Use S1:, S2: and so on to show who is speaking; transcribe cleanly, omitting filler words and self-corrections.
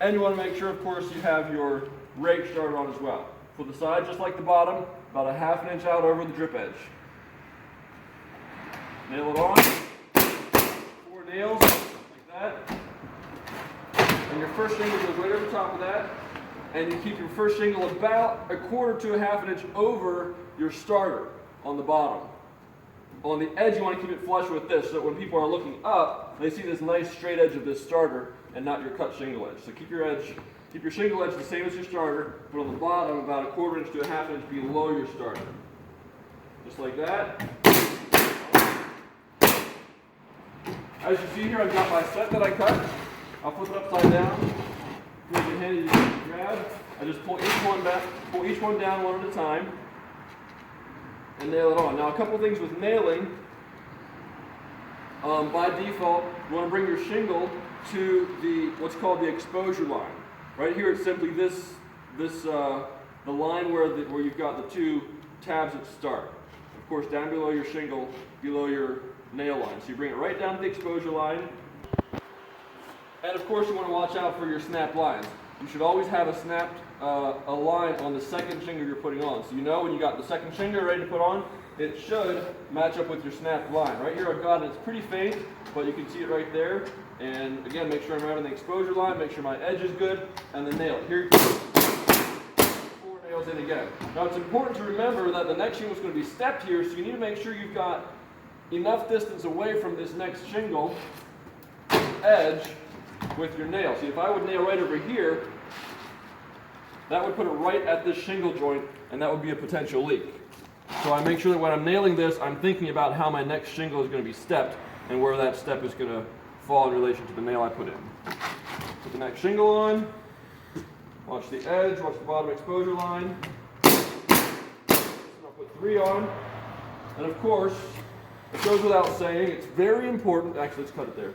S1: And you want to make sure, of course, you have your rake started on as well. For the side, just like the bottom, about a ½ inch out over the drip edge. Nail it on. 4 nails, like that. And your first shingle goes right over the top of that. And you keep your first shingle about 1/4 to a ½ inch over your starter on the bottom. On the edge, you want to keep it flush with this, so that when people are looking up, they see this nice straight edge of this starter and not your cut shingle edge. So keep your shingle edge the same as your starter, but on the bottom about 1/4 inch to a ½ inch below your starter. Just like that. As you see here, I've got my set that I cut. I'll flip it upside down. Make it handy to grab. I just pull each one down one at a time, and nail it on. Now, a couple things with nailing. By default, you want to bring your shingle to what's called the exposure line. Right here, it's simply the line where you've got the 2 tabs that start. Of course, down below your shingle, below your nail line. So you bring it right down to the exposure line. And of course, you want to watch out for your snapped lines. You should always have a line on the second shingle you're putting on. So you know when you got the second shingle ready to put on, it should match up with your snapped line. Right here I've got it, it's pretty faint, but you can see it right there. And again, make sure I'm right on the exposure line, make sure my edge is good, and then nail it. Here you go. 4 nails in again. Now it's important to remember that the next shingle is going to be stepped here, so you need to make sure you've got enough distance away from this next shingle edge with your nail. See, if I would nail right over here, that would put it right at this shingle joint, and that would be a potential leak. So I make sure that when I'm nailing this, I'm thinking about how my next shingle is going to be stepped and where that step is going to fall in relation to the nail I put in. Put the next shingle on, watch the edge, watch the bottom exposure line. I'll put 3 on, and of course, it goes without saying, it's very important, actually let's cut it there.